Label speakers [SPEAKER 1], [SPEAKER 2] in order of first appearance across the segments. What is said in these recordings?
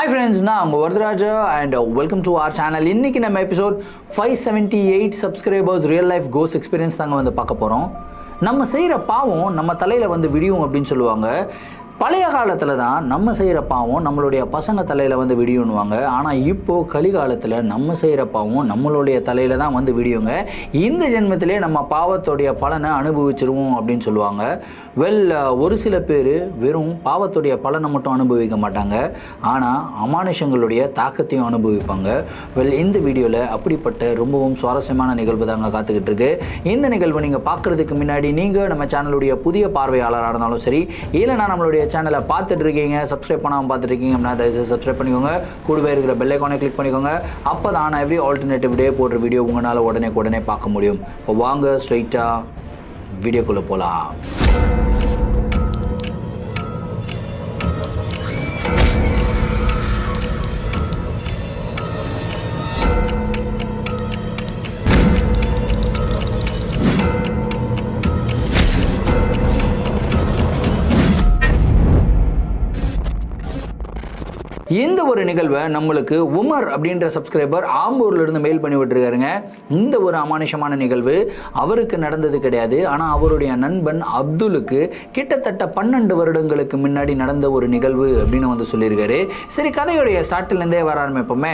[SPEAKER 1] Hi friends, நான் உங்கள் Varadaraja and welcome to our channel. இன்றைக்கி நம்ம எபிசோட் 578 சப்ஸ்கிரைபர்ஸ் ரியல் லைஃப் கோஸ் எக்ஸ்பீரியன்ஸ் தாங்க வந்து பார்க்க போகிறோம். நம்ம செய்கிற பாவம் நம்ம தலையில் வந்து விடியும் அப்படின்னு சொல்லுவாங்க. பழைய காலத்தில் தான் நம்ம செய்கிற பாவம் நம்மளுடைய பசங்க தலையில் வந்து விடியுன்னுவாங்க. ஆனால் இப்போது கலிகாலத்தில் நம்ம செய்கிற பாவம் நம்மளுடைய தலையில் தான் வந்து விடியுங்க. இந்த ஜென்மத்திலே நம்ம பாவத்துடைய பலனை அனுபவிச்சிருவோம் அப்படின்னு சொல்லுவாங்க. ஒரு சில பேர் வெறும் பாவத்துடைய பலனை மட்டும் அனுபவிக்க மாட்டாங்க, ஆனால் அமானுஷங்களுடைய தாக்கத்தையும் அனுபவிப்பாங்க. இந்த வீடியோவில் அப்படிப்பட்ட ரொம்பவும் சுவாரஸ்யமான நிகழ்வு தாங்க காத்துக்கிட்டு இருக்கு. இந்த நிகழ்வு நீங்கள் பார்க்குறதுக்கு முன்னாடி நீங்கள் நம்ம சேனலுடைய புதிய பார்வையாளராக இருந்தாலும் சரி, இல்லைனா நம்மளுடைய சேனலை பார்த்துட்டு இருக்கீங்க, சப்ஸ்கிரைப் பண்ணாமல் பார்த்துட்டு இருக்கீங்க அப்படின்னா தயவுசெய்து சப்ஸ்கிரைப் பண்ணிக்கோங்க. கூடவே இருக்கிற பெல் ஐக்கானை கிளிக் பண்ணிக்கோங்க. அப்போ தான் எவ்ரி ஆல்டர்னேட்டிவ் டே போடுற வீடியோ உங்களால் உடனே பார்க்க முடியும். இப்போ வாங்க ஸ்ட்ரைட்டாக வீடியோக்குள்ளே போகலாம். இந்த ஒரு நிகழ்வை நம்மளுக்கு உமர் அப்படின்ற சப்ஸ்கிரைபர் ஆம்பூர்லேருந்து மெயில் பண்ணி விட்டுருக்காருங்க. இந்த ஒரு அமானுஷமான நிகழ்வு அவருக்கு நடந்தது கிடையாது, ஆனால் அவருடைய நண்பன் அப்துலுக்கு கிட்டத்தட்ட 12 வருடங்களுக்கு முன்னாடி நடந்த ஒரு நிகழ்வு அப்படின்னு வந்து சொல்லியிருக்காரு. சரி, கதையுடைய ஸ்டார்ட்லேருந்தே வர ஆரம்பிப்போமே.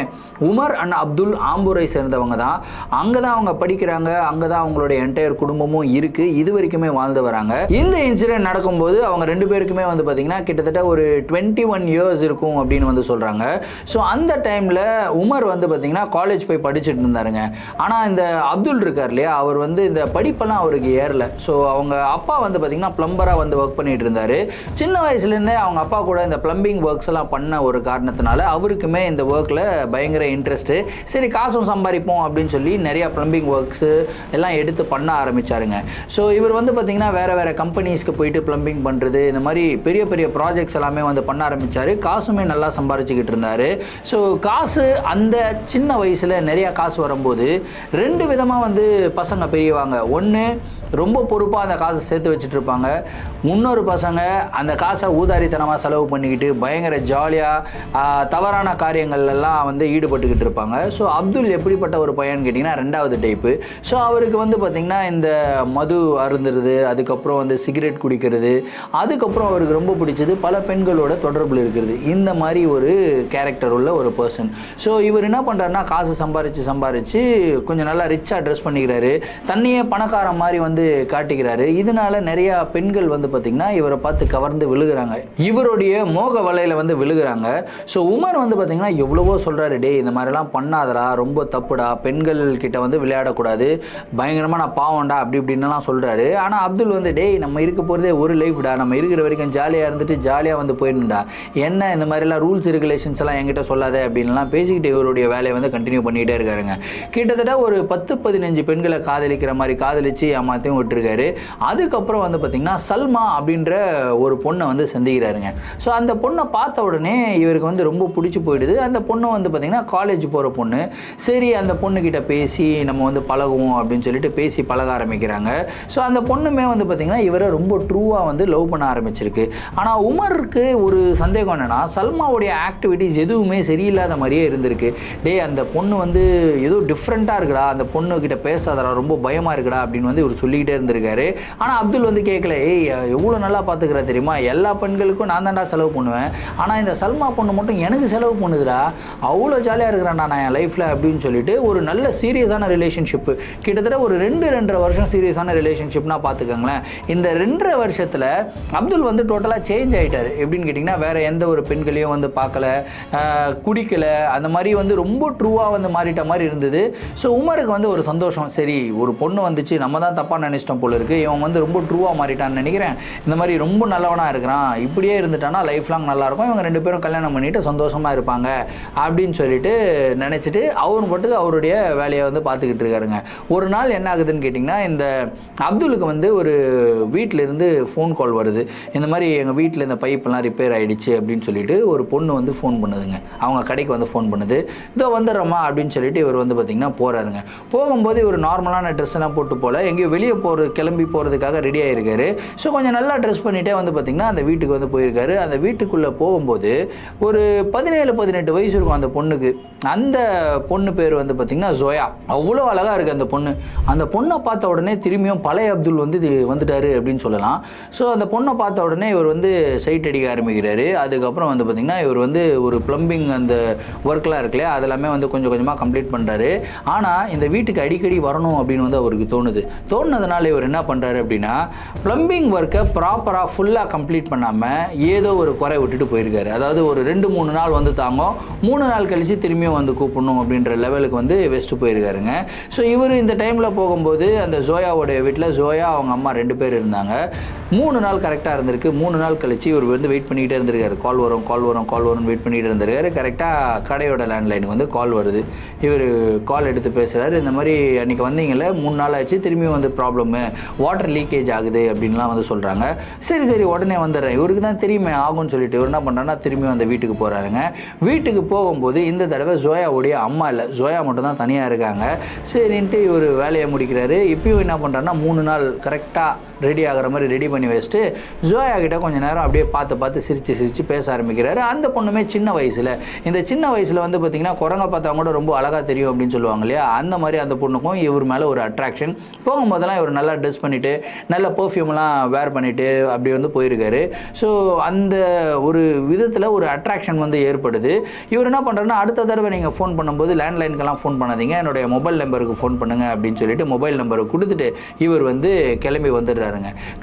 [SPEAKER 1] உமர் அண்ட் அப்துல் ஆம்பூரை சேர்ந்தவங்க தான். அங்கே தான் அவங்க படிக்கிறாங்க, அங்கே தான் அவங்களுடைய என்டையர் குடும்பமும் இருக்குது, இது வரைக்குமே வாழ்ந்து வராங்க. இந்த இன்சிடென்ட் நடக்கும்போது அவங்க 2 பேருக்குமே வந்து பார்த்திங்கன்னா கிட்டத்தட்ட ஒரு 21 இயர்ஸ் இருக்கும் அப்படின்னு வந்து சொல்கிறாங்க. ஸோ அந்த டைமில் உமர் வந்து பார்த்திங்கன்னா காலேஜ் போய் படிச்சுட்டு இருந்தாருங்க. ஆனால் இந்த அப்துல் இருக்கார் இல்லையா, அவர் வந்து இந்த படிப்பெல்லாம் அவருக்கு ஏறல. ஸோ அவங்க அப்பா வந்து பார்த்திங்கன்னா ப்ளம்பராக வந்து ஒர்க் பண்ணிட்டு இருந்தார். சின்ன வயசுலேருந்தே அவங்க அப்பா கூட இந்த ப்ளம்பிங் ஒர்க்ஸ் எல்லாம் பண்ண ஒரு காரணத்தினால அவருக்குமே இந்த ஒர்க்கில் பயங்கர இன்ட்ரெஸ்ட்டு. சரி, காசும் சம்பாதிப்போம் அப்படின்னு சொல்லி நிறையா ப்ளம்பிங் ஒர்க்ஸு எல்லாம் எடுத்து பண்ண ஆரம்பித்தாருங்க. ஸோ இவர் வந்து பார்த்திங்கன்னா வேறு கம்பெனிஸ்க்கு போயிட்டு ப்ளம்பிங் பண்ணுறது, இந்த மாதிரி பெரிய பெரிய ப்ராஜெக்ட்ஸ் எல்லாமே வந்து பண்ண ஆரம்பித்தார். காசுமே நல்லா சம்பாரிச்சுக்கிட்டு இருந்தார். ஸோ காசு அந்த சின்ன வயசில் நிறையா காசு வரும்போது 2 விதமாக வந்து பசங்க பெரியவாங்க. ஒன்று, ரொம்ப பொறுப்பாக அந்த காசை சேர்த்து வச்சுட்டு இருப்பாங்க. இன்னொரு பசங்க அந்த காசை ஊதாரித்தனமாக செலவு பண்ணிக்கிட்டு பயங்கர ஜாலியாக தவறான காரியங்கள்லாம் வந்து ஈடுபட்டுக்கிட்டு இருப்பாங்க. ஸோ அப்துல் எப்படிப்பட்ட ஒரு பையன் கேட்டிங்கன்னா 2வது டைப்பு. ஸோ அவருக்கு வந்து பார்த்திங்கன்னா இந்த மது அருந்துறது, அதுக்கப்புறம் வந்து சிகரெட் குடிக்கிறது, அதுக்கப்புறம் அவருக்கு ரொம்ப பிடிச்சது பல பெண்களோட தொடர்பில் இருக்கிறது. இந்த மாதிரி ஒரு கேரக்டர் உள்ள ஒரு பர்சன். ஸோ இவர் என்ன பண்ணுறாருனா காசு சம்பாரித்து கொஞ்சம் நல்லா ரிச்சாக ட்ரெஸ் பண்ணிக்கிறாரு, தன்னையே பணக்கார மாதிரி வந்து காட்டிக்கிறாரு. இதனால நிறைய பெண்கள் வந்து பார்த்திங்கன்னா இவரை பார்த்து கவர்ந்து விழுகிறாங்க, இவருடைய மோக வலையில் வந்து விழுகிறாங்க. ஸோ உமர் வந்து பார்த்திங்கன்னா எவ்வளவோ சொல்கிறாரு, டே இந்த மாதிரிலாம் பண்ணாதடா, ரொம்ப தப்புடா, பெண்கள் கிட்ட வந்து விளையாடக்கூடாது, பயங்கரமாக நான் பாவம்டா அப்படி இப்படின்னுலாம் சொல்கிறாரு. ஆனால் அப்துல் வந்து, டே நம்ம இருக்க போகிறதே ஒரு லைஃப்டா, நம்ம இருக்கிற வரைக்கும் ஜாலியாக இருந்துட்டு ஜாலியாக வந்து போயிடணுண்டா, என்ன இந்த மாதிரிலாம் ரூல்ஸ் ரெகுலேஷன்ஸ் எல்லாம் என்கிட்ட சொல்லாத அப்படின்லாம் பேசிக்கிட்டு இவருடைய வேலையை வந்து கண்டினியூ பண்ணிகிட்டே இருக்காருங்க. கிட்டத்தட்ட ஒரு 10-15 பெண்களை காதலிக்கிற மாதிரி காதலிச்சு ஏமாற்றி விட்டுருக்காரு. அதுக்கப்புறம் வந்து பார்த்திங்கன்னா சல்மா அப்படின்ற ஒரு பொண்ணை வந்து சந்திக்கிறாருங்க. ஸோ அந்த பொண்ணை பார்த்த உடனே இவருக்கு வந்து ரொம்ப பிடிச்சி போயிடுது. அந்த பொண்ணு வந்து பார்த்திங்கன்னா காலேஜ் போகிற பொண்ணு. சரி, அந்த பொண்ணுக்கிட்ட பேசி நம்ம வந்து பழகுவோம் அப்படின்னு சொல்லிட்டு பேசி பழக ஆரம்பிக்கிறாங்க. ஸோ அந்த பொண்ணுமே வந்து பார்த்திங்கன்னா இவரை ரொம்ப ட்ரூவாக வந்து லவ் பண்ண ஆரம்பிச்சிருக்கு. ஆனால் உமருக்கு ஒரு சந்தேகம் என்னென்னா, சல்மாவுடைய ஆக்டிவிட்டீஸ் எதுவுமே சரியில்லாத மாதிரியே இருந்திருக்கு. டே அந்த பொண்ணு வந்து ஏதோ டிஃப்ரெண்ட்டாக இருக்குடா, அந்த பொண்ணுக்கிட்ட பேசாதடா, ரொம்ப பயமாக இருக்குடா அப்படின்னு வந்து இவர் சொல்லிக்கிட்டே இருந்திருக்காரு. ஆனால் அப்துல் வந்து கேட்கல, எவ்வளோ நல்லா பார்த்துக்கிற தெரியுமா, எல்லா பெண்களுக்கும் நான் தான்டா செலவு பண்ணுவேன், ஆனால் இந்த சல்மா பொண்ணு மட்டும் எனக்கு செலவு பண்ணுதுடா, அவ்வளோ ஜாலியாக இருக்கிறேன்டா நான் என் லைஃப்பில் அப்படின்னு சொல்லிட்டு ஒரு நல்ல சீரியஸான ரிலேஷன்ஷிப்பு, கிட்டத்தட்ட ஒரு 2-2.5 வருஷம் சீரியஸான ரிலேஷன்ஷிப்னா பார்த்துக்கோங்களேன். இந்த 2.5 வருஷத்தில் அப்துல் வந்து டோட்டலாக சேஞ்ச் ஆகிட்டார். எப்படின்னு கேட்டிங்கன்னா வேறு எந்த ஒரு பெண்களையும் வந்து பார்க்கல, குடிக்கலை, அந்த மாதிரி வந்து ரொம்ப ட்ரூவாக வந்து மாறிட்ட மாதிரி இருந்தது. ஸோ உமருக்கு வந்து ஒரு சந்தோஷம், சரி ஒரு பொண்ணு வந்துச்சு, நம்ம தான் தப்பாக நினச்சிட்டோம் போல இருக்குது, இவன் வந்து ரொம்ப ட்ரூவாக மாறிட்டான்னு நினைக்கிறேன், இந்த மாதிரி ரொம்ப நல்லவனாக இருக்கிறான், இப்படியே இருந்துட்டானா லைஃப் லாங் நல்லாயிருக்கும், இவங்க 2 பேரும் கல்யாணம் பண்ணிவிட்டு சந்தோஷமாக இருப்பாங்க அப்படின்னு சொல்லிட்டு நினச்சிட்டு அவர் மட்டும் அவருடைய வேலையை வந்து பார்த்துக்கிட்டு இருக்காருங்க. ஒரு நாள் என்ன ஆகுதுன்னு கேட்டிங்கன்னா, இந்த அப்துலுக்கு வந்து ஒரு வீட்டிலேருந்து ஃபோன் கால் வருது. இந்த மாதிரி எங்கள் வீட்டில் இந்த பைப்பெல்லாம் ரிப்பேர் ஆகிடுச்சு அப்படின்னு சொல்லிட்டு ஒரு பொண்ணு வந்து ஃபோன் பண்ணுதுங்க. அவங்க கடைக்கு வந்து ஃபோன் பண்ணுது. இதோ வந்துடுறோமா அப்படின்னு சொல்லிட்டு இவர் வந்து பார்த்திங்கன்னா போகிறாருங்க. போகும்போது இவர் நார்மலான ட்ரெஸ் எல்லாம் போட்டு போல் எங்கேயோ வெளியே வெளியே கிளம்பி போகிறதுக்காக ரெடி ஆகிருக்காரு. ஸோ கொஞ்சம் நல்லா ட்ரெஸ் பண்ணிகிட்டே வந்து பார்த்திங்கன்னா அந்த வீட்டுக்கு வந்து போயிருக்காரு. அந்த வீட்டுக்குள்ளே போகும்போது ஒரு 17-18 வயசு இருக்கும் அந்த பொண்ணுக்கு. அந்த பொண்ணு பேர் வந்து பார்த்திங்கன்னா ஜோயா. அவ்வளோ அழகாக இருக்குது அந்த பொண்ணு. அந்த பொண்ணை பார்த்த உடனே திரும்பியும் பழைய அப்துல் வந்து வந்துட்டார் அப்படின்னு சொல்லலாம். ஸோ அந்த பொண்ணை பார்த்த உடனே இவர் வந்து சைட் அடிக்க ஆரம்பிக்கிறாரு. அதுக்கப்புறம் வந்து பார்த்திங்கன்னா இவர் வந்து ஒரு ப்ளம்பிங் அந்த ஒர்க்லாம் இருக்குல்லையா அதெல்லாமே வந்து கொஞ்சம் கொஞ்சமாக கம்ப்ளீட் பண்ணுறாரு. ஆனால் இந்த வீட்டுக்கு அடிக்கடி வரணும் அப்படின்னு வந்து அவருக்கு தோணுனதுனால இவர் என்ன பண்ணுறாரு அப்படின்னா ப்ளம்பிங் ஒர்க்கை ப்ராப்பராக ஃபுல்லாக கம்ப்ளீட் பண்ணாமல் ஏதோ ஒரு குறை விட்டுட்டு போயிருக்காரு. அதாவது ஒரு 2-3 நாள் வந்து தாங்க 3 நாள் கழித்து திரும்பியும் வந்து கூப்பிடணும் அப்படின்ற லெவலுக்கு வந்து வெஸ்ட்டு போயிருக்காருங்க. ஸோ இவர் இந்த டைமில் போகும்போது அந்த ஜோயாவோடைய வீட்டில் ஜோயா அவங்க அம்மா 2 பேர் இருந்தாங்க. 3 நாள் கரெக்டாக இருந்திருக்கு. 3 நாள் கழிச்சு இவர் வந்து வெயிட் பண்ணிகிட்டே இருந்திருக்காரு. கால் வரும் வெயிட் பண்ணிகிட்டு இருந்திருக்காரு. கரெக்டாக கடையோட லேண்ட்லைனுக்கு வந்து கால் வருது. இவர் கால் எடுத்து பேசுகிறாரு. இந்த மாதிரி அன்றைக்கி வந்தீங்களே 3 நாள் ஆச்சு, திரும்பியும் வந்து ப்ராப்ளமு வாட்டர் லீக்கேஜ் ஆகுது அப்படின்லாம் வந்து சொல்கிறாங்க. சரி உடனே வந்துடுறேன், இவருக்கு தான் தெரியுமே ஆகும்னு சொல்லிட்டு இவர் என்ன பண்ணுறாருன்னா திரும்பியும் அந்த வீட்டுக்கு போகிறாருங்க. வீட்டுக்கு போகும்போது இந்த தடவை ஜோயாவுடைய அம்மா இல்லை, ஜோயா மட்டும் தான் தனியாக இருக்காங்க. சரின்ட்டு இவர் வேலையை முடிக்கிறாரு. இப்பயும் என்ன பண்ணுறாருன்னா 3 நாள் கரெக்டாக ரெடி ஆகிற மாதிரி ரெடி பண்ணி வச்சுட்டு ஜோயா கிட்ட கொஞ்சம் நேரம் அப்படியே பார்த்து சிரித்து பேச ஆரம்பிக்கிறாரு. அந்த பொண்ணுமே சின்ன வயசில் வந்து பார்த்திங்கன்னா குரங்க பார்த்தா கூட ரொம்ப அழகாக தெரியும் அப்படின்னு சொல்லுவாங்க இல்லையா, அந்த மாதிரி அந்த பொண்ணுக்கும் இவர் மேலே ஒரு அட்ராக்ஷன். போகும்போதெல்லாம் இவர் நல்லா ட்ரெஸ் பண்ணிவிட்டு நல்ல பர்ஃப்யூம்லாம் வேர் பண்ணிவிட்டு அப்படி வந்து போயிருக்காரு. ஸோ அந்த ஒரு விதத்தில் ஒரு அட்ராக்ஷன் வந்து ஏற்படுது. இவர் என்ன பண்ணுறாருன்னா அடுத்த தடவை நீங்கள் ஃபோன் பண்ணும்போது லேண்ட்லைனுக்கெல்லாம் ஃபோன் பண்ணாதீங்க, என்னுடைய மொபைல் நம்பருக்கு ஃபோன் பண்ணுங்கள் அப்படின்னு சொல்லிட்டு மொபைல் நம்பரை கொடுத்துட்டு இவர் வந்து கிளம்பி வந்துடுறாரு.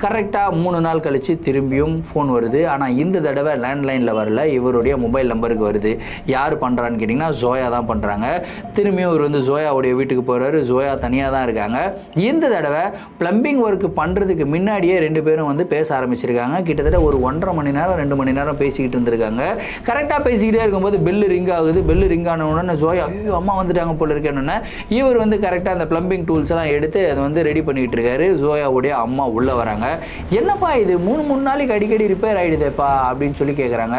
[SPEAKER 1] கரெக்டாக 3 நாள் கழிச்சு திரும்பியும் ஃபோன் வருது. ஆனால் இந்த தடவை லேண்ட்லைனில் வரல, இவருடைய மொபைல் நம்பருக்கு வருது. யார் பண்ணுறான்னு கேட்டிங்கன்னா ஜோயா தான் பண்ணுறாங்க. திரும்பியும் இவர் வந்து ஜோயாவுடைய வீட்டுக்கு போகிறாரு. ஜோயா தனியாக தான் இருக்காங்க. இந்த தடவை ப்ளம்பிங் ஒர்க் பண்ணுறதுக்கு முன்னாடியே 2 பேரும் வந்து பேச ஆரம்பிச்சிருக்காங்க. கிட்டத்தட்ட ஒரு 1.5 மணி நேரம் 2 மணி நேரம் பேசிக்கிட்டு இருந்திருக்காங்க. கரெக்டாக பேசிக்கிட்டே இருக்கும்போது பெல்லு ரிங் ஆகுது. பெல்லு ரிங் ஆன உடனே ஜோயா ஐயோ அம்மா வந்துட்டாங்க போல இருக்கேன்னு இவர் வந்து கரெக்டாக அந்த ப்ளம்பிங் டூல்ஸ் எல்லாம் எடுத்து அதை வந்து ரெடி பண்ணிக்கிட்டு இருக்காரு. ஜோயாவுடைய அம்மா உள்ளே வராங்க. என்னப்பா இது 3 நாளைக்கு அடிக்கடி ரிப்பேர் ஆகிடுதேப்பா அப்படின்னு சொல்லி கேட்குறாங்க.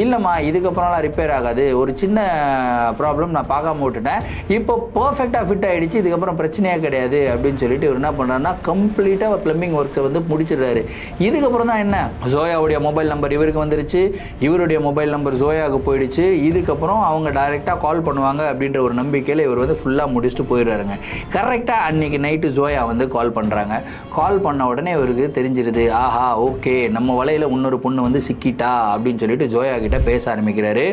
[SPEAKER 1] இல்லைம்மா இதுக்கப்புறம்லாம் ரிப்பேர் ஆகாது, ஒரு சின்ன ப்ராப்ளம் நான் பார்க்காம விட்டுட்டேன், இப்போ பர்ஃபெக்டாக ஃபிட் ஆகிடுச்சு, இதுக்கப்புறம் பிரச்சனையே கிடையாது அப்படின்னு சொல்லிட்டு இவர் என்ன பண்ணுறாருன்னா கம்ப்ளீட்டாக ப்ளம்பிங் ஒர்க்ஸை வந்து முடிச்சிடுறாரு. இதுக்கப்புறம் தான் என்ன, ஜோயாவுடைய மொபைல் நம்பர் இவருக்கு வந்துருச்சு, இவருடைய மொபைல் நம்பர் ஜோயாவுக்கு போயிடுச்சு. இதுக்கப்புறம் அவங்க டைரெக்டாக கால் பண்ணுவாங்க அப்படின்ற ஒரு நம்பிக்கையில் இவர் வந்து ஃபுல்லாக முடிச்சுட்டு போயிடுறாருங்க. கரெக்டாக அன்றைக்கி நைட்டு ஜோயா வந்து கால் பண்ணுறாங்க. கால் பண்ண உடனே இவருக்கு தெரிஞ்சிருது, ஆஹா ஓகே நம்ம வலையில் இன்னொரு பொண்ணு வந்து சிக்கிட்டா அப்படின்னு சொல்லிட்டு ஜோயா கிட்ட பேச ஆரம்பிக்கிறாரு.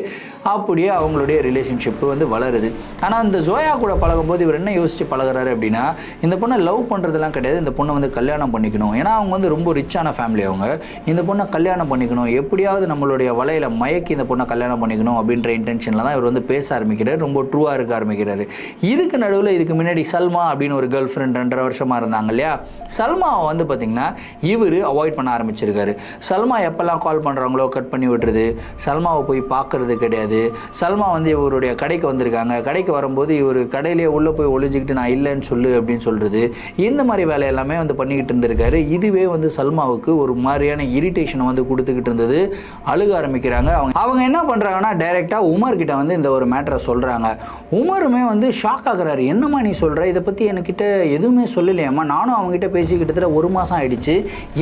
[SPEAKER 1] அப்படியே அவங்களுடைய ரிலேஷன்ஷிப்பு வந்து வளருது. ஆனால் அந்த ஜோயா கூட பழகும்போது இவர் என்ன யோசிச்சு பழகுறாரு அப்படின்னா இந்த பொண்ணை லவ் பண்ணுறதுலாம் கிடையாது, இந்த பொண்ணை வந்து கல்யாணம் பண்ணிக்கணும். ஏன்னா அவங்க வந்து ரொம்ப ரிச்சான ஃபேமிலி, அவங்க இந்த பொண்ணை கல்யாணம் பண்ணிக்கணும், எப்படியாவது நம்மளுடைய வலையில் மயக்கி இந்த பொண்ணை கல்யாணம் பண்ணிக்கணும் அப்படின்ற இன்டென்ஷனில் தான் இவர் வந்து பேச ஆரம்பிக்கிறார். ரொம்ப ட்ரூவாக இருக்க ஆரம்பிக்கிறாரு. இதுக்கு நடுவில் இதுக்கு முன்னாடி சல்மா அப்படின்னு ஒரு கேர்ள் ஃப்ரெண்ட் 2.5 வருஷமாக இருந்தாங்க இல்லையா, சல்மாவை வந்து பார்த்திங்கன்னா இவர் அவாய்ட் பண்ண ஆரம்பிச்சிருக்காரு. சல்மா எப்போல்லாம் கால் பண்ணுறாங்களோ கட் பண்ணி விட்டுறது, சல்மாவை போய் பார்க்கறது கிடையாது. சல்மா வந்து இவருடைய கடைக்கு வந்திருக்காங்க, கடைக்கு வரும்போது இவர் கடையிலேயே உள்ளே போய் ஒளிஞ்சிக்கிட்டு நான் இல்லைன்னு சொல்லு அப்படின்னு சொல்கிறது, இந்த மாதிரி வேலையெல்லாமே வந்து பண்ணிக்கிட்டு இருந்திருக்காரு. இதுவே வந்து சல்மாவுக்கு ஒரு மாதிரியான இரிட்டேஷனை வந்து கொடுத்துக்கிட்டு இருந்தது. அழுக ஆரம்பிக்கிறாங்க. அவங்க என்ன பண்ணுறாங்கன்னா டைரெக்டாக உமர் கிட்ட வந்து இந்த ஒரு மேட்டரை சொல்கிறாங்க. உமருமே வந்து ஷாக் ஆகுறாரு. என்னம்மா நீ சொல்கிற, இதை பற்றி என்கிட்ட எதுவுமே சொல்லலையம்மா, நானும் அவங்ககிட்ட பேசி கிட்டத்தட்ட 1 மாதம் ஆயிடுச்சு,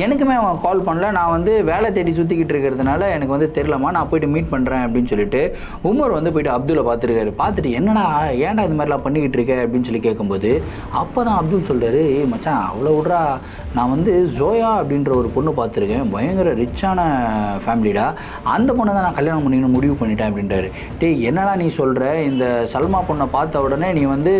[SPEAKER 1] எனக்குமே அவங்க கால் பண்ணல, நான் வந்து வேலை தேடி சுற்றிக்கிட்டு இருக்கிறதுனால எனக்கு வந்து தெரியலம்மா, நான் போயிட்டு மீட் பண்ணுறேன் அப்படின்னு சொல்லிட்டு உமர் வந்து போயிட்டு அப்துல்லை பார்த்துருக்காரு. பார்த்துட்டு என்னடா ஏன்டா இது மாதிரிலாம் பண்ணிக்கிட்டு இருக்க அப்படின்னு சொல்லி கேட்கும்போது அப்போ தான் அப்துல் சொல்கிறாரு, ஏய் மச்சான் அவ்வளோ விட்றா, நான் வந்து ஜோயா அப்படின்ற ஒரு பொண்ணு பார்த்துருக்கேன், பயங்கர ரிச்சான ஃபேமிலிடா, அந்த பொண்ணை தான் நான் கல்யாணம் பண்ணிக்கணும் முடிவு பண்ணிட்டேன் அப்படின்றாரு. டேய் என்னடா நீ சொல்கிற, இந்த சல்மா பொண்ணை பார்த்த உடனே நீ வந்து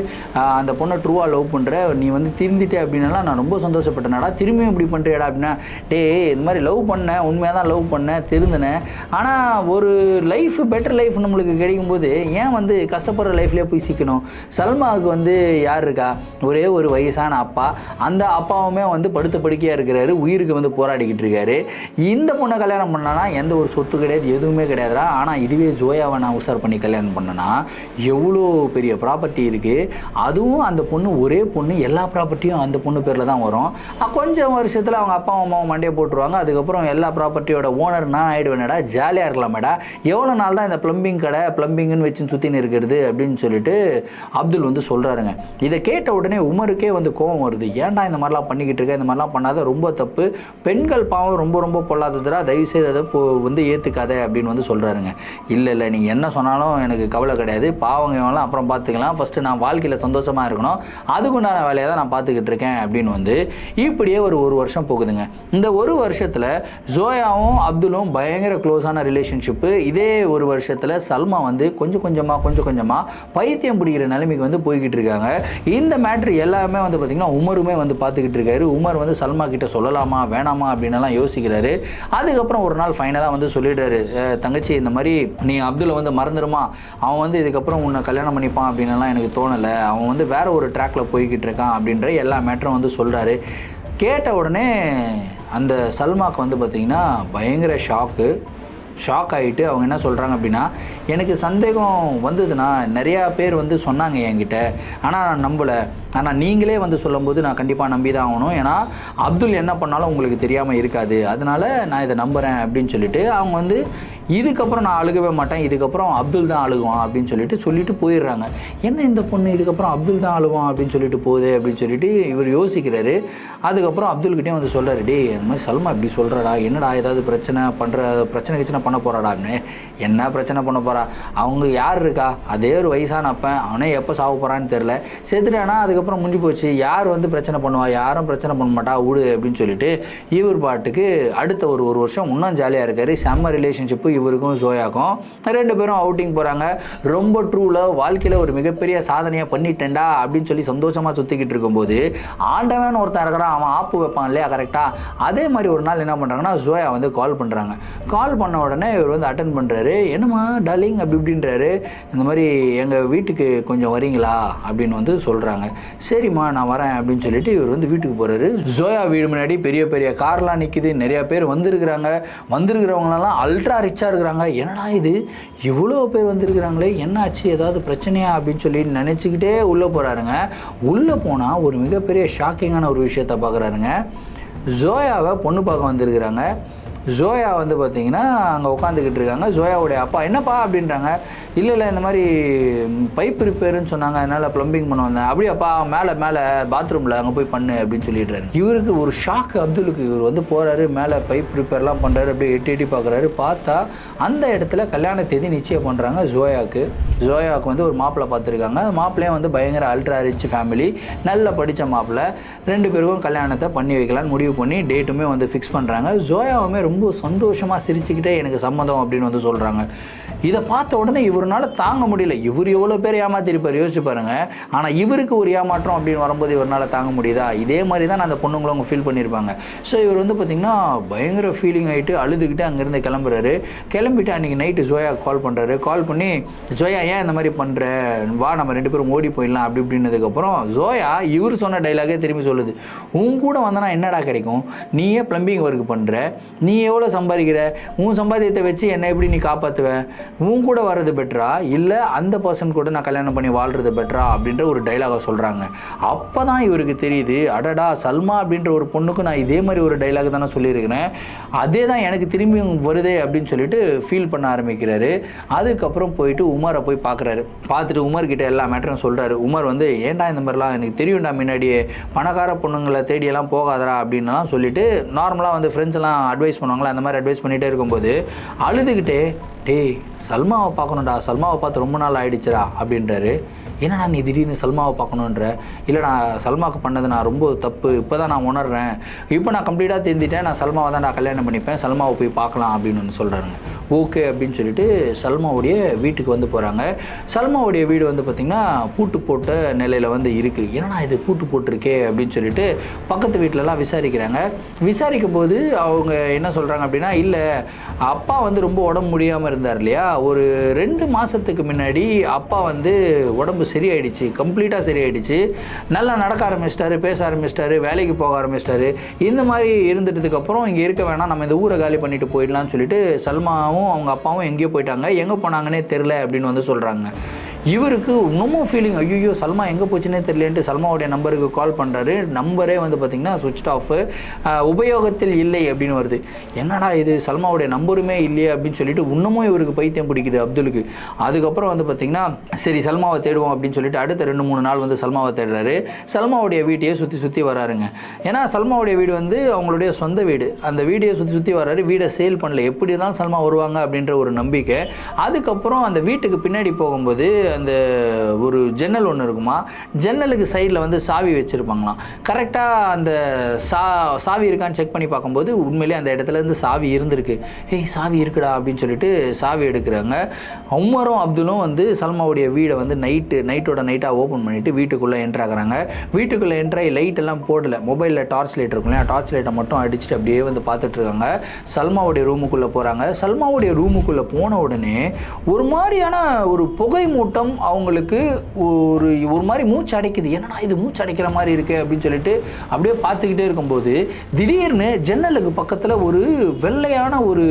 [SPEAKER 1] அந்த பொண்ணை ட்ரூவாக லவ் பண்ணுற, நீ வந்து திருந்திட்டே அப்படின்னாலாம் நான் ரொம்ப சந்தோஷப்பட்டேனடா, திரும்பியும் இப்படி பண்ணுறியடா அப்படின்னா, டே இந்த மாதிரி லவ் பண்ணேன், உண்மையாக தான் லவ் பண்ணேன், திருந்தினேன், ஆனால் ஒரு லைஃப் பெட்டர் லைஃப் நம்மளுக்கு கிடைக்கும்போது ஏன் வந்து கஷ்டப்படுற லைஃப்லேயே போய் சிக்கணும். சல்மாவுக்கு வந்து யார் இருக்கா, ஒரே ஒரு வயசான அப்பா, அந்த அப்பாவுமே வந்து படுத்த படுக்கையாக இருக்கிறாரு, உயிருக்கு வந்து போராடிக்கிட்டு இருக்காரு. இந்த பொண்ணை கல்யாணம் பண்ணனா எந்த ஒரு சொத்து கிடையாது, எதுவுமே கிடையாதுடா. ஆனால் இதுவே ஜோயாவை நான் உசார் பண்ணி கல்யாணம் பண்ணனா எவ்வளோ பெரிய ப்ராப்பர்ட்டி இருக்குது, அதுவும் அந்த பொண்ணு ஒரே பொண்ணு, எல்லா ப்ராப்பர்ட்டியும் அந்த பொண்ணு பேரில் தான் வரும். கொஞ்ச கொஞ்சம் வருஷத்தில் அவங்க அப்பா அம்மாவும் மண்டையை போட்டுருவாங்க. அதுக்கப்புறம் எல்லா ப்ராப்பர்ட்டியோட ஓனர் நான் ஆகிடுவேனடா, ஜாலியாக இருக்கலாமேடா, எவ்வளோ நாள் தான் இந்த ப்ளம்பிங் கடை ப்ளம்பிங்னு வச்சு சுற்றின்னு இருக்கிறது அப்படின்னு சொல்லிட்டு அப்துல் வந்து சொல்கிறாருங்க. இதை கேட்ட உடனே உமருக்கே வந்து கோபம் வருது. ஏன்டா இந்த மாதிரிலாம் பண்ணிக்கிட்டு இருக்க, இந்த மாதிரிலாம் பண்ணாத, ரொம்ப தப்பு, பெண்கள் பாவம் ரொம்ப ரொம்ப பொல்லாததுடா, தயவுசெய்து அதை வந்து ஏற்றுக்காத அப்படின்னு வந்து சொல்கிறாருங்க. இல்லை நீங்கள் என்ன சொன்னாலும் எனக்கு கவலை கிடையாது, பாவங்கலாம் அப்புறம் பார்த்துக்கலாம், ஃபஸ்ட்டு நான் வாழ்க்கையில் சந்தோஷமாக இருக்கணும், அதுக்குண்டான வேலையை தான் நான் பார்த்துக்கிட்டு இருக்கேன் அப்படின்னு வந்து இப்படியே ஒரு வருஷம் போகுதுங்க. இந்த ஒரு வருஷத்தில் ஜோயாவும் அப்துலும் பயங்கர க்ளோஸான ரிலேஷன்ஷிப்பு. இதே ஒரு வருஷத்தில் சல்மா வந்து கொஞ்சம் கொஞ்சமாக பைத்தியம் பிடிக்கிற நிலைமைக்கு வந்து போய்கிட்டு இருக்காங்க. இந்த மேட்ரு எல்லாமே வந்து பார்த்திங்கன்னா உமருமே வந்து பார்த்துக்கிட்டு இருக்காரு. உமர் வந்து சல்மா கிட்ட சொல்லலாமா வேணாமா அப்படின்னலாம் யோசிக்கிறாரு. அதுக்கப்புறம் ஒரு நாள் ஃபைனலாக வந்து சொல்லிடுறாரு, தங்கச்சி இந்த மாதிரி நீ அப்துல்லை வந்து மறந்துடுமா, அவன் வந்து இதுக்கப்புறம் உன்னை கல்யாணம் பண்ணிப்பான் அப்படின்னலாம் எனக்கு தோணலை, அவன் வந்து வேற ஒரு ட்ராக்ல போய்கிட்டு இருக்கான் அப்படின்ற எல்லா மேட்டரும் வந்து சொல்கிறாரு. கேட்ட உடனே அந்த சல்மாக்கு வந்து பார்த்திங்கன்னா பயங்கர ஷாக் ஆகிட்டு அவங்க என்ன சொல்கிறாங்க அப்படின்னா, எனக்கு சந்தேகம் வந்ததுன்னா நிறையா பேர் வந்து சொன்னாங்க என்கிட்ட, ஆனால் நான் நம்பலை, ஆனால் நீங்களே வந்து சொல்லும்போது நான் கண்டிப்பாக நம்பி தான் ஆகணும், ஏன்னா அப்துல் என்ன பண்ணாலும் உங்களுக்கு தெரியாமல் இருக்காது, அதனால நான் இதை நம்புகிறேன் அப்படின்னு சொல்லிட்டு அவங்க வந்து இதுக்கப்புறம் நான் அழுகவே மாட்டேன், இதுக்கப்புறம் அப்துல் தான் அழுகுவான் அப்படின்னு சொல்லிட்டு போயிடுறாங்க. என்ன இந்த பொண்ணு இதுக்கப்புறம் அப்துல் தான் அழுவான் அப்படின்னு சொல்லிட்டு போகுது அப்படின்னு சொல்லிட்டு இவர் யோசிக்கிறாரு. அதுக்கப்புறம் அப்துல்கிட்டே வந்து சொல்கிறாரு, டே இந்த மாதிரி சல்மா இப்படி சொல்கிறடா, என்னடா ஏதாவது பிரச்சனை பண்ண போகிறாடா அப்படின்னு. என்ன பிரச்சனை பண்ண போகிறா, அவங்க யார் இருக்கா, அதே ஒரு வயசான அப்பன், அவனே எப்போ சாக போகிறான்னு தெரில, செத்துட்டானா அதுக்கப்புறம் முடிஞ்சு போச்சு, யார் வந்து பிரச்சனை பண்ணுவா, யாரும் பிரச்சனை பண்ண மாட்டா விடு அப்படின்னு சொல்லிட்டு இவர் பாட்டுக்கு அடுத்த ஒரு வருஷம் இன்னும் ஜாலியாக இருக்காரு. செம்ம ரிலேஷன்ஷிப்பு இவருக்கும் ஜோயாக்கும். 2 பேரும் அவுட்டிங் போகிறாங்க. ரொம்ப ட்ரூல வாழ்க்கையில் ஒரு மிகப்பெரிய சாதனையாக பண்ணிட்டேன்டா அப்படின்னு சொல்லி சந்தோஷமாக சுற்றிக்கிட்டு இருக்கும்போது ஆண்டவன் ஒருத்தன் இருக்கிறான், அவன் ஆப்பு வைப்பான் இல்லையா கரெக்டாக, அதே மாதிரி ஒரு நாள் என்ன பண்ணுறாங்கன்னா ஜோயா வந்து கால் பண்ணுறாங்க. கால் பண்ண உடனே இவர் வந்து அட்டன் பண்ணுறாரு. என்னம்மா டார்லிங் அப்படி இப்படின்றாரு. இந்த மாதிரி எங்கள் வீட்டுக்கு கொஞ்சம் வரீங்களா அப்படின்னு வந்து சொல்கிறாங்க. சரிம்மா நான் வரேன் அப்படின்னு சொல்லிட்டு இவர் வந்து வீட்டுக்கு போகிறாரு. ஜோயா வீடு முன்னாடி பெரிய பெரிய கார்லாம் நிற்கிது, நிறைய பேர் வந்திருக்கிறவங்களெல்லாம் அல்ட்ரா ரிச்சாக இருக்கிறாங்க. என்னடா இது இவ்வளோ பேர் வந்திருக்கிறாங்களே, என்னாச்சு, ஏதாவது பிரச்சனையா அப்படின்னு சொல்லி நினச்சிக்கிட்டே உள்ளே போகிறாருங்க. உள்ளே போனால் ஒரு மிகப்பெரிய ஷாக்கிங்கான ஒரு விஷயத்தை பார்க்குறாருங்க. ஜோயாவை பொண்ணு பார்க்க வந்திருக்கிறாங்க. ஜோயா வந்து பார்த்தீங்கன்னா அங்கே உட்காந்துக்கிட்டு இருக்காங்க. ஜோயாவுடைய அப்பா என்னப்பா அப்படின்றாங்க. இல்லை இந்த மாதிரி பைப் ரிப்பேருன்னு சொன்னாங்க, அதனால் ப்ளம்பிங் பண்ண வந்தேன். அப்படியாப்பா, மேலே பாத்ரூமில் அங்கே போய் பண்ணு அப்படின்னு சொல்லிடுறாரு. இவருக்கு ஒரு ஷாக் அப்துலுக்கு. இவர் வந்து போகிறாரு, மேலே பைப் ரிப்பேர்லாம் பண்ணுறாரு, அப்படியே எட்டி பார்க்குறாரு. பார்த்தா அந்த இடத்துல கல்யாண தேதி நிச்சயம் பண்ணுறாங்க ஜோயாவுக்கு வந்து ஒரு மாப்பிள்ளை பார்த்துருக்காங்க. மாப்பிள்ளையும் வந்து பயங்கர அல்ட்ரா ரிச் ஃபேமிலி, நல்லா படித்த மாப்பிள்ளை. 2 பேருக்கும் கல்யாணத்தை பண்ணி வைக்கலான்னு முடிவு பண்ணி டேட்டுமே வந்து ஃபிக்ஸ் பண்ணுறாங்க. ஜோயாவுமே ரொம்ப சந்தோஷமாக சிரிச்சுக்கிட்டே எனக்கு சம்மதம் அப்படின்னு வந்து சொல்கிறாங்க. இதை பார்த்த உடனே இவரால் தாங்க முடியல. இவர் எவ்வளோ பேர் ஏமாத்திருப்பார் யோசிச்சு பாருங்க. ஆனால் இவருக்கு ஒரு ஏமாற்றம் அப்படின்னு வரும்போது இவரால் தாங்க முடியுதா? இதே மாதிரி தான் அந்த பொண்ணுங்களும் அவங்க ஃபீல் பண்ணியிருப்பாங்க. ஸோ இவர் வந்து பார்த்திங்கன்னா பயங்கர ஃபீலிங் ஆகிட்டு அழுதுகிட்டு அங்கேருந்து கிளம்புறாரு. கிளம்பிட்டு அன்றைக்கி நைட்டு ஜோயா கால் பண்ணுறாரு. கால் பண்ணி, ஜோயா ஏன் இந்த மாதிரி பண்ணுற, வா நம்ம 2 பேரும் ஓடி போயிடலாம் அப்படி இப்படின்னதுக்கப்புறம் ஜோயா இவர் சொன்ன டைலாகே திரும்பி சொல்லுது. உன் கூட வந்தனா என்னடா கிடைக்கும், நீயே ப்ளம்பிங் ஒர்க் பண்ணுற, நீ எவ்வளோ சம்பாதிக்கிற, உன் சம்பாதியத்தை வச்சு என்னை எப்படி நீ காப்பாற்றுவ, உன் கூட வர்றது பெட்டரா இல்லை அந்த பர்சன் கூட நான் கல்யாணம் பண்ணி வாழ்றது பெட்டரா அப்படின்ற ஒரு டைலாகை சொல்கிறாங்க. அப்போ தான் இவருக்கு தெரியுது, அடடா சல்மா அப்படின்ற ஒரு பொண்ணுக்கு நான் இதே மாதிரி ஒரு டைலாக் தானே சொல்லியிருக்கிறேன், அதே தான் எனக்கு திரும்பி வருதே அப்படின்னு சொல்லிட்டு ஃபீல் பண்ண ஆரம்பிக்கிறாரு. அதுக்கப்புறம் போயிட்டு உமரை போய் பார்க்குறாரு. பார்த்துட்டு உமர்கிட்ட எல்லா மேட்டரும் சொல்கிறாரு. உமர் வந்து ஏன்டா இந்த மாதிரிலாம் எனக்கு தெரியும்டா, முன்னாடியே பணக்கார பொண்ணுங்களை தேடியெல்லாம் போகாதரா அப்படின்லாம் சொல்லிட்டு நார்மலாக வந்து ஃப்ரெண்ட்ஸ் எல்லாம் அட்வைஸ் பண்ணுவாங்களா, அந்த மாதிரி அட்வைஸ் பண்ணிகிட்டே இருக்கும்போது அழுதுகிட்டே, டேய் சல்மாவை பார்க்கணும்டா, சல்மாவை பார்த்து ரொம்ப நாள் ஆகிடுச்சுடா அப்படின்றாரு. என்னடா நீ திடீர்னு சல்மாவை பார்க்கணுன்ற, இல்லைடா சல்மாவுக்கு பண்ணது நான் ரொம்ப தப்பு, இப்போ தான் நான் உணர்றேன், இப்போ நான் கம்ப்ளீட்டாக தெரிஞ்சிட்டேன், நான் சல்மாவை தான் நான் கல்யாணம் பண்ணிப்பேன், சல்மாவை போய் பார்க்கலாம் அப்படின்னு வந்து சொல்கிறாருங்க. ஓகே அப்படின்னு சொல்லிட்டு சல்மாவுடைய வீட்டுக்கு வந்து போகிறாங்க. சல்மாவுடைய வீடு வந்து பார்த்திங்கன்னா பூட்டு போட்ட நிலையில் வந்து இருக்குது. என்னடா இது பூட்டு போட்டிருக்கே அப்படின்னு சொல்லிட்டு பக்கத்து வீட்டிலலாம் விசாரிக்கிறாங்க. விசாரிக்கும் போது அவங்க என்ன சொல்கிறாங்க அப்படின்னா, இல்லை அப்பா வந்து ரொம்ப உடம்பு முடியாமல் இருந்தார் இல்லையா, ஒரு 2 மாதத்துக்கு முன்னாடி அப்பா வந்து உடம்பு சரியாயிடுச்சு, கம்ப்ளீட்டாக சரியாயிடுச்சு, நல்லா நடக்க ஆரம்பிச்சிட்டாரு, பேச ஆரம்பிச்சிட்டாரு, வேலைக்கு போக ஆரம்பிச்சிட்டாரு. இந்த மாதிரி இருந்துட்டதுக்கப்புறம் இங்கே இருக்க வேணாம், நம்ம இந்த ஊரை காலி பண்ணிட்டு போயிடலாம்னு சொல்லிட்டு சல்மாவும் அவங்க அப்பாவும் எங்கேயோ போயிட்டாங்க, எங்கே போனாங்கன்னே தெரில அப்படின்னு வந்து சொல்கிறாங்க. இவருக்கு இன்னமும் ஃபீலிங், ஐயோ சல்மா எங்கே போச்சுன்னே தெரியலேன்ட்டு சல்மாவுடைய நம்பருக்கு கால் பண்ணுறாரு. நம்பரே வந்து பார்த்திங்கன்னா சுவிட்ச் ஆஃப், உபயோகத்தில் இல்லை அப்படின்னு வருது. என்னடா இது, சல்மாவுடைய நம்பருமே இல்லையே அப்படின்னு சொல்லிட்டு இன்னமும் இவருக்கு பைத்தியம் பிடிக்குது அப்துலுக்கு. அதுக்கப்புறம் வந்து பார்த்திங்கன்னா சரி சல்மாவை தேடுவோம் அப்படின்னு சொல்லிட்டு அடுத்த 2-3 நாள் வந்து சல்மாவை தேடுறாரு. சல்மாவுடைய வீட்டையே சுற்றி வராருங்க. ஏன்னா சல்மாவுடைய வீடு வந்து அவங்களுடைய சொந்த வீடு. அந்த வீடியை சுற்றி வராரு. வீடை சேல் பண்ணல, எப்படி தான் சல்மா வருவாங்க அப்படின்ற ஒரு நம்பிக்கை. அதுக்கப்புறம் அந்த வீட்டுக்கு பின்னாடி போகும்போது அந்த ஒரு ஜன்னல் ஒன்று இருக்குமா, ஜன்னலுக்கு சைடில் வந்து சாவி வச்சுருப்பாங்களாம். கரெக்டாக அந்த சாவி இருக்கான்னு செக் பண்ணி பார்க்கும்போது உண்மையிலே அந்த இடத்துல இருந்து சாவி இருந்திருக்கு. ஏய் சாவி இருக்குடா அப்படின்னு சொல்லிட்டு சாவி எடுக்கிறாங்க. உமரும் அப்துலும் வந்து சல்மாவுடைய வீடை வந்து நைட்டோட நைட்டாக ஓப்பன் பண்ணிவிட்டு வீட்டுக்குள்ளே என்ட்ரு ஆகுறாங்க. வீட்டுக்குள்ளே என்ட்ராகி லைட் எல்லாம் போடல, மொபைலில் டார்ச் லைட் இருக்கும் இல்லையா, டார்ச் லைட்டை மட்டும் அடிச்சுட்டு அப்படியே வந்து பார்த்துட்ருக்காங்க. சல்மாவுடைய ரூமுக்குள்ளே போகிறாங்க. சல்மாவுடைய ரூமுக்குள்ளே போன உடனே ஒரு மாதிரியான ஒரு புகை மூட்டம் அவங்களுக்கு ஒரு மாதிரி மூச்சு அடைக்குது. என்னடா இது மூச்சு அடைக்கிற மாதிரி இருக்கு அப்படின்னு சொல்லிட்டு அப்படியே பார்த்துக்கிட்டே இருக்கும்போது திடீர்னு ஜன்னலுக்கு பக்கத்தில் ஒரு வெள்ளையான ஒரு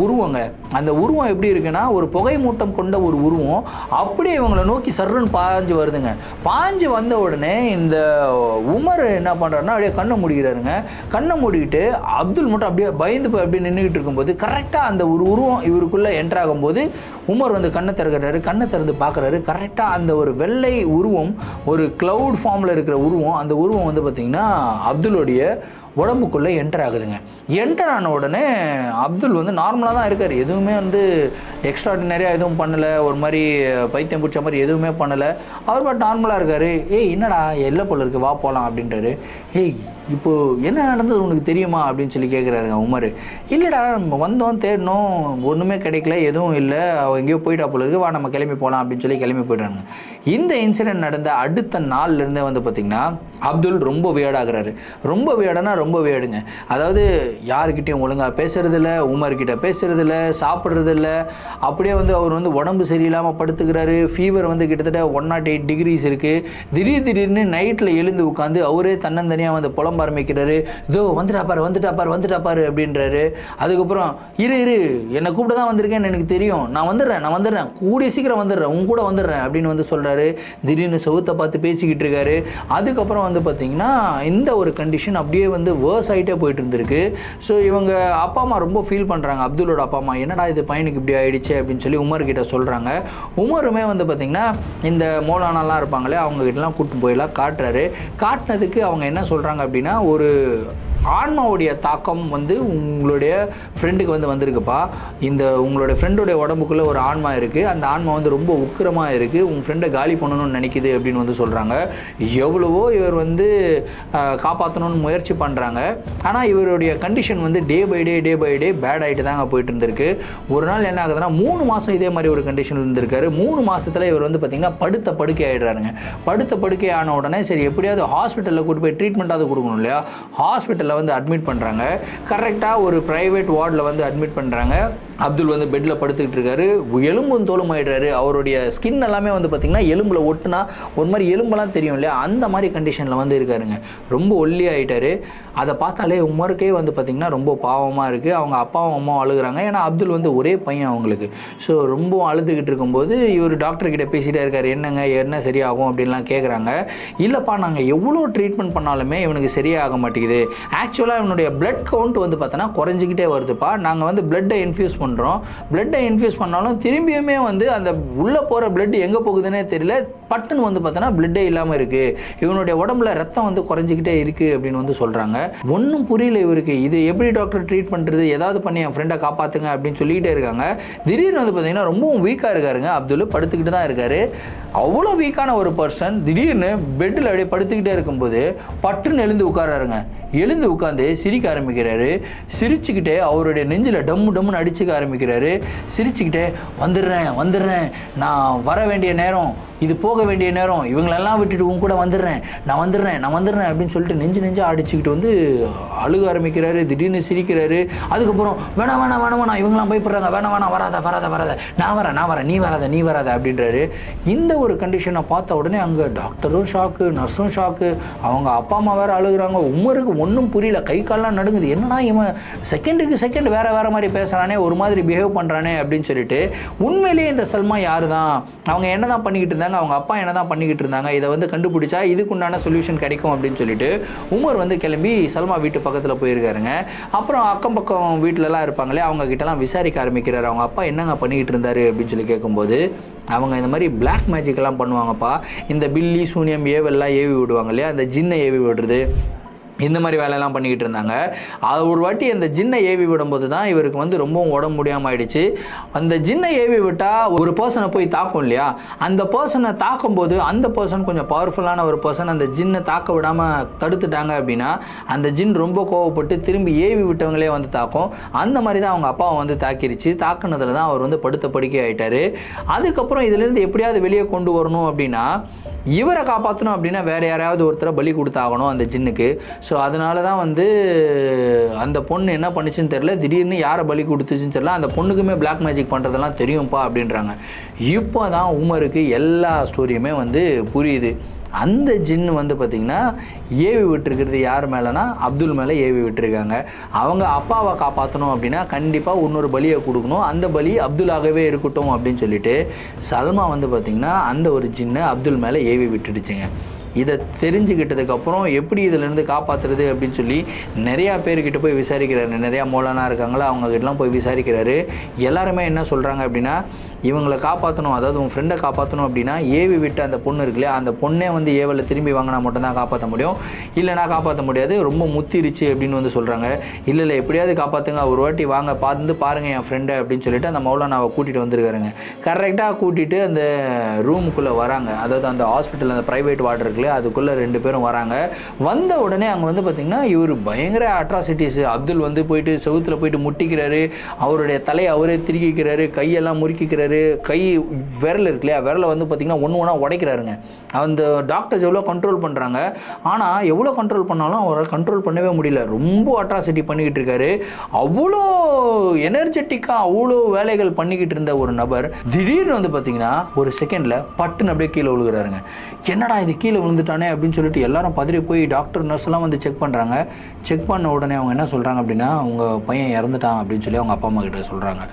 [SPEAKER 1] உருவங்க. அந்த உருவம் எப்படி இருக்குன்னா ஒரு புகை மூட்டம் கொண்ட ஒரு உருவம் அப்படியே இவங்களை நோக்கி சர்ன்னு பாஞ்சு வருதுங்க. பாஞ்சு வந்த உடனே இந்த உமர் என்ன பண்ணுறாருன்னா அப்படியே கண்ணை மூடிக்கிறாருங்க. கண்ணை மூடிக்கிட்டு அப்துல் மட்டும் அப்படியே பயந்து போய் அப்படியே நின்றுக்கிட்டு இருக்கும்போது கரெக்டாக அந்த ஒரு உருவம் இவருக்குள்ளே என்ட்ரு ஆகும்போது உமர் வந்து கண்ணை திறக்கிறாரு. கண்ணை திறந்து பார்க்குறாரு. கரெக்டாக அந்த ஒரு வெள்ளை உருவம், ஒரு கிளவுட் ஃபார்மில் இருக்கிற உருவம், அந்த உருவம் வந்து பார்த்திங்கன்னா அப்துலுடைய உடம்புக்குள்ளே என்டர் ஆகுதுங்க. என்டர் ஆன உடனே அப்துல் வந்து நார்மலாக தான் இருக்கார். எதுவுமே வந்து எக்ஸ்ட்ராடினரியாக எதுவும் பண்ணலை, ஒரு மாதிரி பைத்தியம் பிடிச்ச மாதிரி எதுவுமே பண்ணலை. அவர் பட் நார்மலாக இருக்கார். ஏய் என்னடா எல்லை போல இருக்குது, வா போகலாம் அப்படின்றாரு. ஏய் இப்போது என்ன நடந்தது உனக்கு தெரியுமா அப்படின்னு சொல்லி கேட்குறாருங்க உமர். இல்லைடா நம்ம வந்தோம் தேடணும், ஒன்றுமே கிடைக்கல, எதுவும் இல்லை, அவள் எங்கேயோ போயிட்டா போல இருக்குது, வா நம்ம கிளம்பி போகலாம் அப்படின்னு சொல்லி கிளம்பி போய்ட்டாங்க. இந்த இன்சிடென்ட் நடந்த அடுத்த நாள்லேருந்தே வந்து பார்த்திங்கன்னா அப்துல் ரொம்ப வியர்டாகிறாரு. ரொம்ப வியர்டானா ரொம்ப வியர்டுங்க. அதாவது யாருக்கிட்டையும் ஒழுங்காக பேசுறதில்ல, உமர்கிட்ட பேசுறதில்ல, சாப்பிட்றதில்ல. அப்படியே வந்து அவர் வந்து உடம்பு சரியில்லாமல் படுத்துக்கிறாரு. ஃபீவர் வந்து கிட்டத்தட்ட 108 டிகிரிஸ் இருக்குது. திடீர்னு நைட்டில் எழுந்து உட்காந்து அவரே தன்னந்தனியாக வந்து புலம்ப ஆரம்பிக்கிறாரு. இதோ வந்துட்டா பாரு அப்படின்றாரு. அதுக்கப்புறம் இரு என்னை கூப்பிட தான் வந்திருக்கேன்னு எனக்கு தெரியும், நான் வந்துடுறேன் கூடிய சீக்கிரம் வந்துடுறேன், உங்க கூட வந்துடுறேன் அப்படின்னு வந்து சொல்கிறாரு. திடீர்னு செவுத்தை பார்த்து பேசிக்கிட்டு இருக்காரு. அதுக்கப்புறம் வந்து பார்த்தீங்கன்னா இந்த ஒரு கண்டிஷன் அப்படியே வந்து வேர்ஸ் ஆகிட்டே போயிட்டு இருந்திருக்கு. ஸோ இவங்க அப்பா அம்மா ரொம்ப ஃபீல் பண்ணுறாங்க. அப்துலோட அப்பா அம்மா என்னடா இது பையனுக்கு இப்படி ஆயிடுச்சு அப்படின்னு சொல்லி உமர் கிட்ட சொல்கிறாங்க. உமருமே வந்து பார்த்திங்கன்னா இந்த மௌலானாலாம் இருப்பாங்களே அவங்ககிட்டலாம் கூப்பிட்டு போயெல்லாம் காட்டுறாரு. காட்டினதுக்கு அவங்க என்ன சொல்கிறாங்க அப்படின்னா ஒரு ஆன்மாவுடைய தாக்கம் வந்து உங்களுடைய ஃப்ரெண்டுக்கு வந்து வந்திருக்குப்பா. இந்த உங்களுடைய ஃப்ரெண்டுடைய உடம்புக்குள்ளே ஒரு ஆன்மா இருக்குது, அந்த ஆன்மா வந்து ரொம்ப உக்கிரமாக இருக்குது, உங்கள் ஃப்ரெண்டை காலி பண்ணணும்னு நினைக்குது அப்படின்னு வந்து சொல்கிறாங்க. எவ்வளவோ இவர் வந்து காப்பாற்றணும்னு முயற்சி பண்ணுறாங்க. ஆனால் இவருடைய கண்டிஷன் வந்து டே பை டே பேட் ஆகிட்டு தாங்க போயிட்டு இருந்திருக்கு. ஒரு நாள் என்ன ஆகுதுன்னா 3 மாதம் இதே மாதிரி ஒரு கண்டிஷன் இருந்திருக்காரு. 3 மாதத்தில் இவர் வந்து பார்த்திங்கன்னா படுக்கை ஆகிடுறாருங்க. படுக்கை ஆன உடனே சரி எப்படியாவது ஹாஸ்பிட்டலில் கூட்டு போய் ட்ரீட்மெண்ட்டாவது கொடுக்கணும் இல்லையா, ஹாஸ்பிட்டலில் வந்து அட்மிட் பண்ணுறாங்க. கரெக்டாக ஒரு ப்ரைவேட் வார்டில் வந்து அட்மிட் பண்ணுறாங்க. அப்துல் வந்து பெட்டில் படுத்துக்கிட்டு இருக்காரு. எலும்பும் தோலும் ஆகிடுறாரு. அவருடைய ஸ்கின் எல்லாமே வந்து பார்த்திங்கன்னா எலும்பில் ஒட்டுனா ஒரு மாதிரி எலும்பெல்லாம் தெரியும் இல்லையா, அந்த மாதிரி கண்டிஷனில் வந்து இருக்காருங்க. ரொம்ப ஒல்லி ஆகிட்டார். அதை பார்த்தாலே உமருக்கே வந்து பார்த்திங்கன்னா ரொம்ப பாவமாக இருக்குது. அவங்க அப்பாவும் அம்மாவும் அழுகுறாங்க. ஏன்னா அப்துல் வந்து ஒரே பையன் அவங்களுக்கு. ஸோ ரொம்ப அழுதுகிட்டு இருக்கும்போது இவர் டாக்டர்கிட்ட பேசிகிட்டே இருக்கார். என்ன சரியாகும் அப்படின்லாம் கேட்குறாங்க. இல்லைப்பா நாங்கள் எவ்வளோ ட்ரீட்மெண்ட் பண்ணாலுமே இவனுக்கு சரியாக மாட்டேங்குது. ஆக்சுவலாக இவனுடைய பிளட் கவுண்ட் வந்து பார்த்தோன்னா குறைஞ்சிக்கிட்டே வருதுப்பா. நாங்கள் வந்து பிளட்டை இன்ஃபியூஸ் பண்ணுறோம். பிளட்டை இன்ஃபியூஸ் பண்ணாலும் திரும்பியுமே வந்து அந்த உள்ளே போகிற பிளட் எங்கே போகுதுன்னே தெரியல. பட்டுன்னு வந்து பார்த்தோன்னா பிளட்டே இல்லாமல் இருக்குது. இவனுடைய உடம்புல ரத்தம் வந்து குறைஞ்சிக்கிட்டே இருக்குது அப்படின்னு வந்து சொல்கிறாங்க. ஒன்றும் புரியல இவருக்கு. இது எப்படி டாக்டர் ட்ரீட் பண்ணுறது, ஏதாவது பண்ணி என் ஃப்ரெண்டை காப்பாற்றுங்க அப்படின்னு சொல்லிக்கிட்டே இருக்காங்க. திடீர்னு வந்து பார்த்தீங்கன்னா ரொம்பவும் வீக்காக இருக்காருங்க. அப்துல் படுத்துக்கிட்டு தான் இருக்காரு. அவ்வளோ வீக்கான ஒரு பர்சன் திடீர்னு பெட்டில் அப்படியே படுத்துக்கிட்டே இருக்கும்போது பட்டுன்னு எழுந்து உட்காராருங்க. எழுந்து உட்காந்து சிரிக்க ஆரம்பிக்கிறாரு. சிரிச்சுக்கிட்டே அவருடைய நெஞ்சில் டம்முன்னு அடிச்சுக்க ஆரம்பிக்கிறாரு. சிரிச்சுக்கிட்டே வந்துடுறேன் நான் வர வேண்டிய நேரம், இது போக வேண்டிய நேரம், இவங்களெல்லாம் விட்டுட்டு உன் கூட வந்துடுறேன் அப்படின்னு சொல்லிட்டு நெஞ்சு அடிச்சுக்கிட்டு வந்து அழுக ஆரம்பிக்கிறாரு. திடீர்னு சிரிக்கிறாரு. அதுக்கப்புறம் வேணாம் இவங்களாம் பயப்படுறாங்க, வேணாம் வராத நான் வரேன் நீ வராத அப்படின்றாரு. இந்த ஒரு கண்டிஷனை பார்த்த உடனே அங்கே டாக்டரும் ஷாக்கு, நர்ஸும் ஷாக்கு, அவங்க அப்பா அம்மா வேற அழுகுறாங்க. உமருக்கு ஒன்றும் புரியல, கை கால்லாம் நடுங்குது. என்னன்னா இவன் செகண்டுக்கு செகண்ட் வேற மாதிரி பேசுறானே, ஒரு மாதிரி பிஹேவ் பண்றானே அப்படின்னு சொல்லிட்டு உண்மையிலேயே இந்த சல்மா யாரு தான், அவங்க என்னதான் பண்ணிக்கிட்டு இருந்தாங்க, அவங்க அப்பா என்னதான் பண்ணிக்கிட்டு இருந்தாங்க, இதை வந்து கண்டுபிடிச்சா இதுக்குண்டான சொல்யூஷன் கிடைக்கும் அப்படின்னு சொல்லிட்டு உமர் வந்து கிளம்பி சல்மா வீட்டு பக்கத்தில் போயிருக்காருங்க. அப்புறம் அக்கம் பக்கம் வீட்டிலலாம் இருப்பாங்களே, அவங்க கிட்டலாம் விசாரிக்க ஆரம்பிக்கிறாரு. அவங்க அப்பா என்னங்க பண்ணிக்கிட்டு இருந்தாரு அப்படின்னு சொல்லி கேட்கும்போது, அவங்க இந்த மாதிரி பிளாக் மேஜிக்கெல்லாம் பண்ணுவாங்கப்பா, இந்த பில்லி சூனியம் ஏவெல்லாம் ஏவி விடுவாங்க இல்லையா, அந்த ஜின்னை ஏவி விடுறது, இந்த மாதிரி வேலையெல்லாம் பண்ணிக்கிட்டு இருந்தாங்க. அது ஒரு வாட்டி அந்த ஜின்னை ஏவி விடும்போது தான் இவருக்கு வந்து ரொம்பவும் உடம்பு முடியாமல் ஆயிடுச்சு. அந்த ஜின்னை ஏவி விட்டால் ஒரு பர்சனை போய் தாக்கும் இல்லையா, அந்த பர்சனை தாக்கும்போது அந்த பர்சன் கொஞ்சம் பவர்ஃபுல்லான ஒரு பர்சன், அந்த ஜின்னை தாக்க விடாமல் தடுத்துட்டாங்க அப்படின்னா அந்த ஜின் ரொம்ப கோவப்பட்டு திரும்பி ஏவி விட்டவங்களே வந்து தாக்கும். அந்த மாதிரி தான் அவங்க அப்பாவை வந்து தாக்கிருச்சு. தாக்குனதில் தான் அவர் வந்து படுத்த படுக்கை ஆகிட்டார். அதுக்கப்புறம் இதுலேருந்து எப்படியாவது வெளியே கொண்டு வரணும் அப்படின்னா, இவரை காப்பாற்றணும் அப்படின்னா வேறு யாராவது ஒருத்தரை பலி கொடுத்தாகணும் அந்த ஜின்னுக்கு. ஸோ அதனால தான் வந்து அந்த பொண்ணு என்ன பண்ணிச்சுன்னு தெரில, திடீர்னு யாரை பலி கொடுத்துச்சுன்னு தெரில, அந்த பொண்ணுக்குமே பிளாக் மேஜிக் பண்ணுறதெல்லாம் தெரியும்ப்பா அப்படின்றாங்க. இப்போ தான் உமருக்கு எல்லா ஸ்டோரியுமே வந்து புரியுது. அந்த ஜின்னு வந்து பார்த்திங்கன்னா ஏவி விட்டுருக்கிறது யார் மேலேனா அப்துல் மேலே ஏவி விட்டுருக்காங்க. அவங்க அப்பாவை காப்பாற்றணும் அப்படின்னா கண்டிப்பாக இன்னொரு பலியை கொடுக்கணும், அந்த பலி அப்துல்லாகவே இருக்கட்டும் அப்படின்னு சொல்லிட்டு சல்மா வந்து பார்த்திங்கன்னா அந்த ஒரு ஜின்னை அப்துல் மேலே ஏவி விட்டுடுச்சுங்க. இதை தெரிஞ்சுக்கிட்டதுக்கப்புறம் எப்படி இதிலேருந்து காப்பாற்றுறது அப்படின்னு சொல்லி நிறையா பேர்கிட்ட போய் விசாரிக்கிறாரு. நிறையா மோலானா இருக்காங்களா, அவங்ககிட்டலாம் போய் விசாரிக்கிறாரு. எல்லாருமே என்ன சொல்கிறாங்க அப்படின்னா, இவங்களை காப்பாற்றணும், அதாவது உன் ஃப்ரெண்டை காப்பாற்றணும் அப்படின்னா ஏவி விட்டு அந்த பொண்ணு இருக்குல்லையா, அந்த பொண்ணே வந்து ஏவலை திரும்பி வாங்கினா மட்டும்தான் காப்பாற்ற முடியும், இல்லைனா காப்பாற்ற முடியாது, ரொம்ப முத்திருச்சு அப்படின்னு வந்து சொல்கிறாங்க. இல்லை எப்படியாவது காப்பாற்றுங்க, ஒரு வாட்டி வாங்க பார்த்து பாருங்கள் என் ஃப்ரெண்டை அப்படின்னு சொல்லிட்டு அந்த மௌலானாவை கூட்டிகிட்டு வந்துருக்காருங்க. கரெக்டாக கூட்டிகிட்டு அந்த ரூமுக்குள்ளே வராங்க, அதாவது அந்த ஹாஸ்பிட்டல் அந்த ப்ரைவேட் வார்டு இருக்குல்ல, அதுக்குள்ளே 2 பேரும் வராங்க. வந்த உடனே அங்கே வந்து பார்த்திங்கன்னா இவர் பயங்கர அட்ராசிட்டிஸ். அப்துல் வந்து போயிட்டு செவுத்தில் போயிட்டு முட்டிக்கிறாரு, அவருடைய தலையை அவரே திருக்கிக்கிறாரு, கையெல்லாம் முறுக்கிக்கிறாரு, கை விரல் இருக்கு இல்லையா, விரலை வந்து பார்த்திங்கன்னா ஒன்றா உடைக்கிறாருங்க. அந்த டாக்டர்ஸ் எவ்வளோ கண்ட்ரோல் பண்ணுறாங்க, ஆனால் எவ்வளோ கண்ட்ரோல் பண்ணாலும் அவரால் கண்ட்ரோல் பண்ணவே முடியல. ரொம்ப அட்ராசிட்டி பண்ணிக்கிட்டு இருக்காரு. அவ்வளோ எனர்ஜெட்டிக்காக அவ்வளோ வேலைகள் பண்ணிக்கிட்டு இருந்த ஒரு நபர் திடீர்னு வந்து பார்த்திங்கன்னா ஒரு செகண்டில் பட்டுன்னு அப்படியே கீழே விழுகிறாருங்க. என்னடா இது கீழே விழுந்துட்டானே அப்படின்னு சொல்லிட்டு எல்லாரும் பதறி போய் டாக்டர் நர்ஸ்லாம் வந்து செக் பண்ணுறாங்க. செக் பண்ண உடனே அவங்க என்ன சொல்கிறாங்க அப்படின்னா, அவங்க பையன் இறந்துட்டான் அப்படின்னு சொல்லி அவங்க அப்பா அம்மா கிட்ட சொல்கிறாங்க.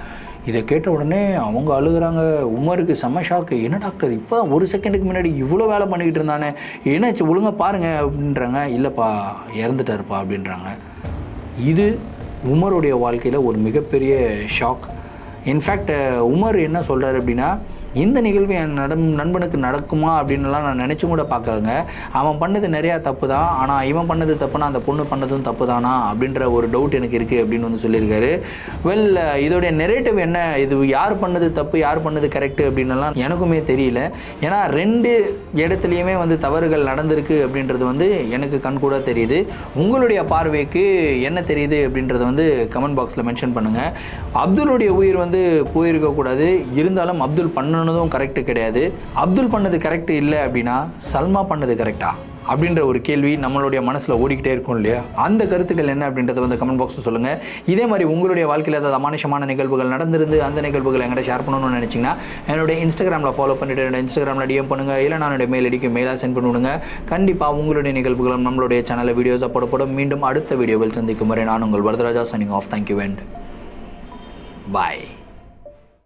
[SPEAKER 1] இதை கேட்ட உடனே அவங்க அழுகுறாங்க. உமருக்கு செம்ம ஷாக்கு. என்ன டாக்டர் இப்போ ஒரு செகண்டுக்கு முன்னாடி இவ்வளோ வேலை பண்ணிக்கிட்டு இருந்தானே, என்னாச்சு ஒழுங்காக பாருங்கள் அப்படின்றாங்க. இல்லைப்பா இறந்துட்டாருப்பா அப்படின்றாங்க. இது உமருடைய வாழ்க்கையில் ஒரு மிகப்பெரிய ஷாக். இன்ஃபேக்ட் உமர் என்ன சொல்கிறாரு அப்படின்னா, இந்த நிகழ்வு என் நண்பனுக்கு நடக்குமா அப்படின்லாம் நான் நினச்சும் கூட பார்க்கலங்க. அவன் பண்ணது நிறையா தப்பு தான், ஆனால் இவன் பண்ணது தப்புனா அந்த பொண்ணு பண்ணதும் தப்பு தானா அப்படின்ற ஒரு டவுட் எனக்கு இருக்குது அப்படின்னு வந்து சொல்லியிருக்காரு. வெல், இதோடைய நெரேட்டிவ் என்ன, இது யார் பண்ணது தப்பு யார் பண்ணது கரெக்டு அப்படின்லாம் எனக்குமே தெரியல. ஏன்னா 2 இடத்துலையுமே வந்து தவறுகள் நடந்திருக்கு அப்படின்றது வந்து எனக்கு கண்கூட தெரியுது. உங்களுடைய பார்வைக்கு என்ன தெரியுது அப்படின்றத வந்து கமெண்ட் பாக்ஸில் மென்ஷன் பண்ணுங்கள். அப்துல்லுடைய உயிர் வந்து போயிருக்கக்கூடாது, இருந்தாலும் அப்துல் பண்ண கரெக்ட் கிடையாது. அப்துல் பண்ணது கரெக்ட் இல்லை அப்படின்னா சல்மா பண்ணது கரெக்டா அப்படின்ற ஒரு கேள்வி நம்மளுடைய மனசில் ஓடிக்கிட்டே இருக்கும் இல்லையா. அந்த கருத்துக்கள் என்ன அப்படின்றத வந்து கமெண்ட் பாக்ஸில் சொல்லுங்கள். இதே மாதிரி உங்களுடைய வாழ்க்கையில் ஏதாவது அமானுஷமான நிகழ்வுகள் நடந்திருந்து அந்த நிகழ்வுகளை என்கிட்ட ஷேர் பண்ணணும்னு நினச்சிங்கன்னா என்னுடைய இன்ஸ்டாகிராமில் ஃபாலோ பண்ணிவிட்டு என்னோட இன்ஸ்டாகிராமில் டிஎம் பண்ணுங்கள், இல்லை நான் என்னுடைய மெயில் ஐடிக்கு மெயிலாக சென்ட் பண்ணிவிடுங்க. கண்டிப்பாக உங்களுடைய நிகழ்வுகளும் நம்மளுடைய சேனலில் வீடியோஸாக போடப்படும். மீண்டும் அடுத்த வீடியோவில் சந்திக்கும் வரை நான் உங்கள் Varadaraja signing off. Thank you and bye.